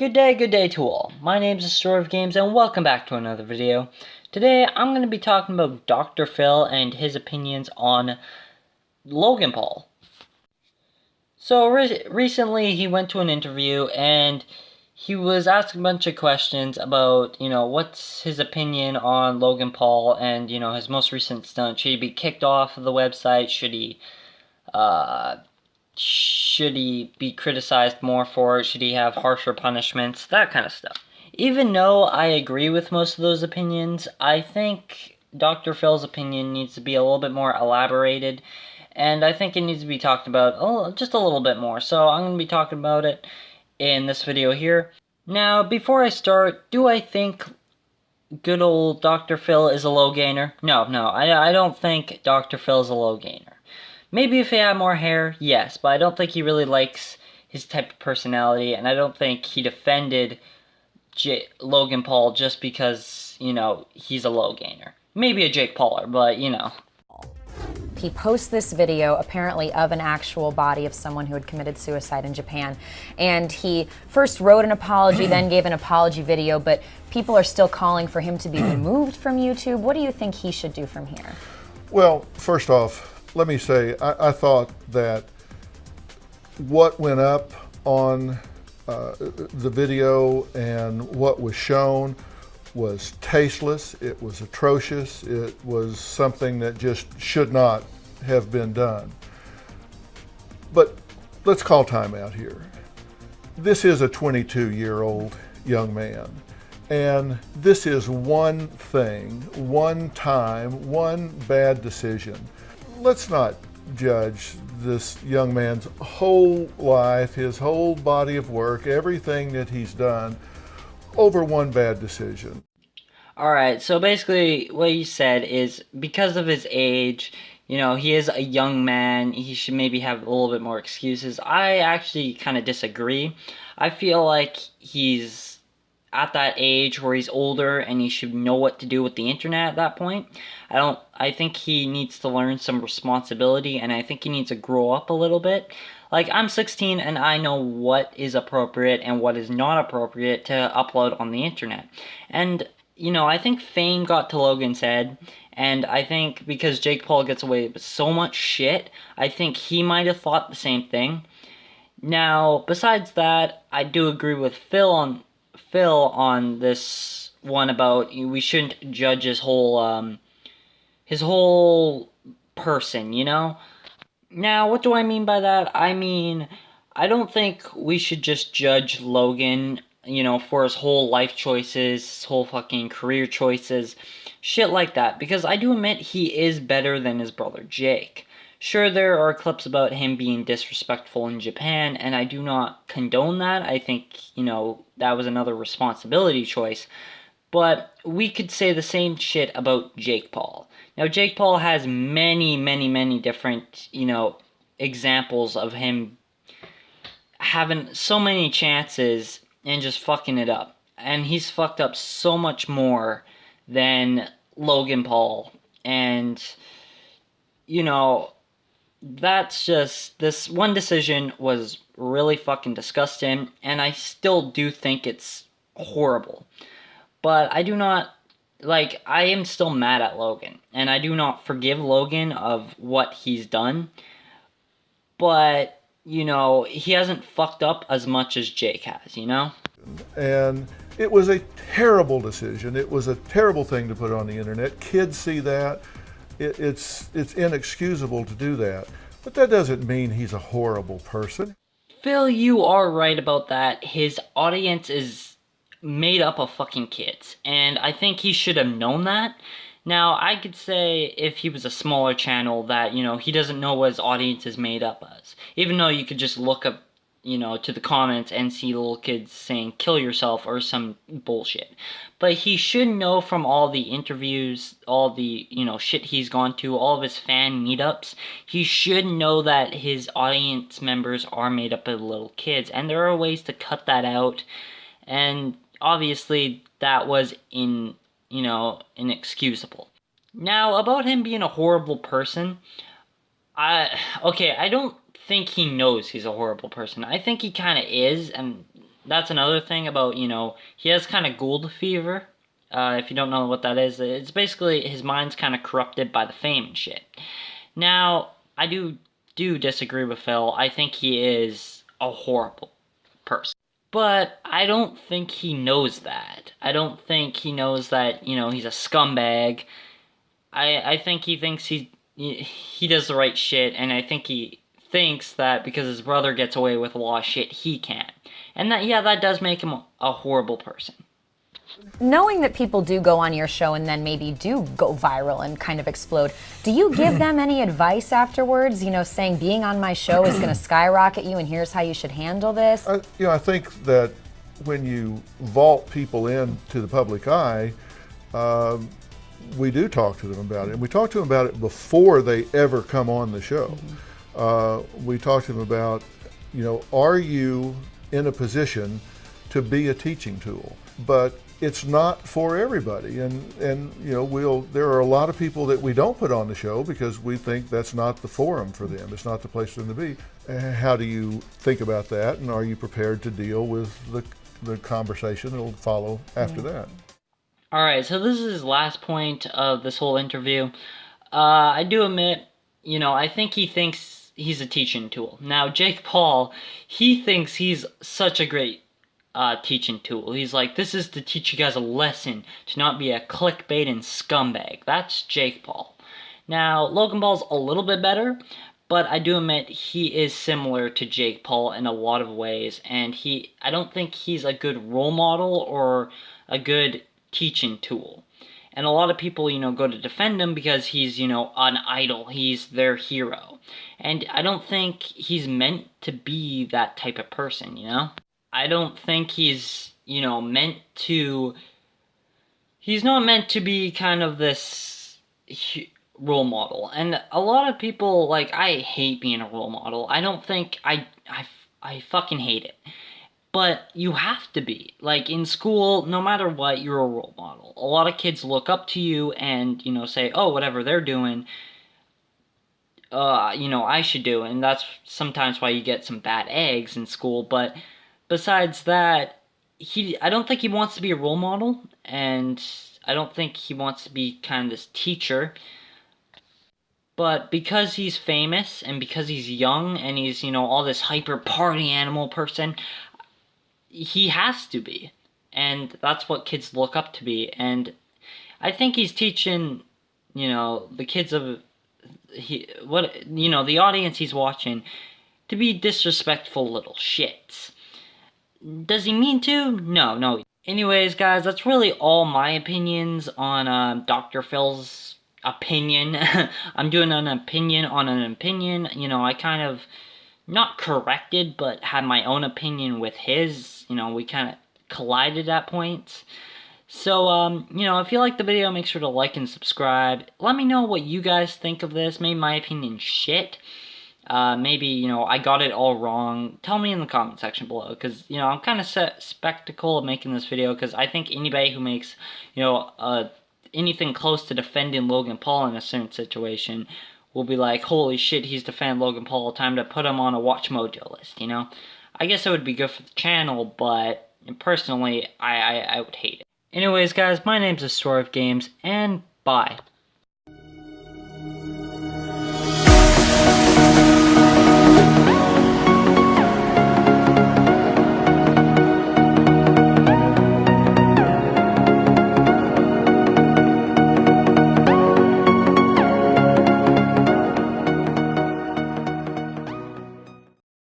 Good day to all. My name is Story of Games and welcome back to another video. Today I'm going to be talking about Dr. Phil and his opinions on Logan Paul. So recently he went to an interview and he was asked a bunch of questions about, what's his opinion on Logan Paul and, his most recent stunt. Should he be kicked off of the website? Should he be criticized more for it? Should he have harsher punishments? That kind of stuff. Even though I agree with most of those opinions, I think Dr. Phil's opinion needs to be a little bit more elaborated, and I think it needs to be talked about just a little bit more. So I'm going to be talking about it in this video here. Now, before I start, do I think good old Dr. Phil is a low gainer? No, I don't think Dr. Phil is a low gainer. Maybe if he had more hair, yes, but I don't think he really likes his type of personality, and I don't think he defended Logan Paul just because, he's a low gainer. Maybe a Jake Pauler, but, He posts this video, apparently of an actual body of someone who had committed suicide in Japan. And he first wrote an apology, then gave an apology video, but people are still calling for him to be removed from YouTube. What do you think he should do from here? Well, first off, let me say, I thought that what went up on the video and what was shown was tasteless, it was atrocious, it was something that just should not have been done. But let's call time out here. This is a 22-year-old young man, and this is one thing, one time, one bad decision. Let's not judge this young man's whole life, his whole body of work, everything that he's done over one bad decision. Alright, so basically what he said is because of his age, he is a young man, he should maybe have a little bit more excuses. I actually kind of disagree. I feel like he's at that age where he's older and he should know what to do with the internet at that point. I think he needs to learn some responsibility, and I think he needs to grow up a little bit. Like, I'm 16 and I know what is appropriate and what is not appropriate to upload on the internet. And, I think fame got to Logan's head, and I think because Jake Paul gets away with so much shit, I think he might have thought the same thing. Now, besides that, I do agree with Phil on this one about we shouldn't judge his whole person, Now, what do I mean by that? I mean, I don't think we should just judge Logan, for his whole life choices, his whole fucking career choices, shit like that, because I do admit he is better than his brother Jake. Sure, there are clips about him being disrespectful in Japan, and I do not condone that. I think, that was another responsibility choice. But we could say the same shit about Jake Paul. Now, Jake Paul has many different, examples of him having so many chances and just fucking it up. And he's fucked up so much more than Logan Paul. And, that's just, this one decision was really fucking disgusting, and I still do think it's horrible. But I do not, I am still mad at Logan, and I do not forgive Logan of what he's done, but, he hasn't fucked up as much as Jake has, And it was a terrible decision. It was a terrible thing to put on the internet. Kids see that. It's inexcusable to do that. But that doesn't mean he's a horrible person. Phil, you are right about that. His audience is made up of fucking kids, and I think he should have known that. Now, I could say if he was a smaller channel that, he doesn't know what his audience is made up as. Even though you could just look up, to the comments and see little kids saying, kill yourself or some bullshit. But he should know from all the interviews, all the, shit he's gone to, all of his fan meetups, he should know that his audience members are made up of little kids. And there are ways to cut that out. And obviously that was inexcusable. Now, about him being a horrible person, I don't think he knows he's a horrible person. I think he kind of is, and that's another thing about, he has kind of Gould fever. If you don't know what that is, it's basically his mind's kind of corrupted by the fame and shit. Now, I do disagree with Phil. I think he is a horrible person. But I don't think he knows that. I don't think he knows that, he's a scumbag. I think he thinks he does the right shit, and I think he thinks that because his brother gets away with a lot of shit, he can't. And that does make him a horrible person. Knowing that people do go on your show and then maybe do go viral and kind of explode, do you give them any advice afterwards? Saying being on my show is going to skyrocket you and here's how you should handle this? I think that when you vault people into the public eye, we do talk to them about it. And we talk to them about it before they ever come on the show. We talk to them about, are you in a position to be a teaching tool? But it's not for everybody, and there are a lot of people that we don't put on the show because we think that's not the forum for them. It's not the place for them to be. How do you think about that, and are you prepared to deal with the conversation that will follow after that? All right, so this is his last point of this whole interview. I do admit, I think he thinks he's a teaching tool. Now, Jake Paul, he thinks he's such a great teaching tool. He's like, this is to teach you guys a lesson to not be a clickbait and scumbag. That's Jake Paul. Now, Logan Paul's a little bit better, but I do admit he is similar to Jake Paul in a lot of ways, and I don't think he's a good role model or a good teaching tool. And a lot of people, go to defend him because he's, an idol. He's their hero. And I don't think he's meant to be that type of person, I don't think he's, he's not meant to be kind of this role model. And a lot of people, I hate being a role model. I don't think, I fucking hate it. But you have to be. In school, no matter what, you're a role model. A lot of kids look up to you and, say, oh, whatever they're doing, I should do. And that's sometimes why you get some bad eggs in school. But besides that, I don't think he wants to be a role model, and I don't think he wants to be kind of this teacher. But because he's famous, and because he's young, and he's, all this hyper party animal person, he has to be. And that's what kids look up to be. And I think he's teaching, the kids of, the audience he's watching to be disrespectful little shits. Does he mean to? No. Anyways, guys, that's really all my opinions on Dr. Phil's opinion. I'm doing an opinion on an opinion. I kind of, not corrected, but had my own opinion with his. We kind of collided at points. So, if you like the video, make sure to like and subscribe. Let me know what you guys think of this. Maybe my opinion shit. Maybe, I got it all wrong. Tell me in the comment section below, because, I'm kind of skeptical of making this video, because I think anybody who makes, anything close to defending Logan Paul in a certain situation will be like, holy shit, he's defending Logan Paul, time to put him on a Watch Mojo list, I guess it would be good for the channel, but personally, I would hate it. Anyways, guys, my name's Story of Games, and bye.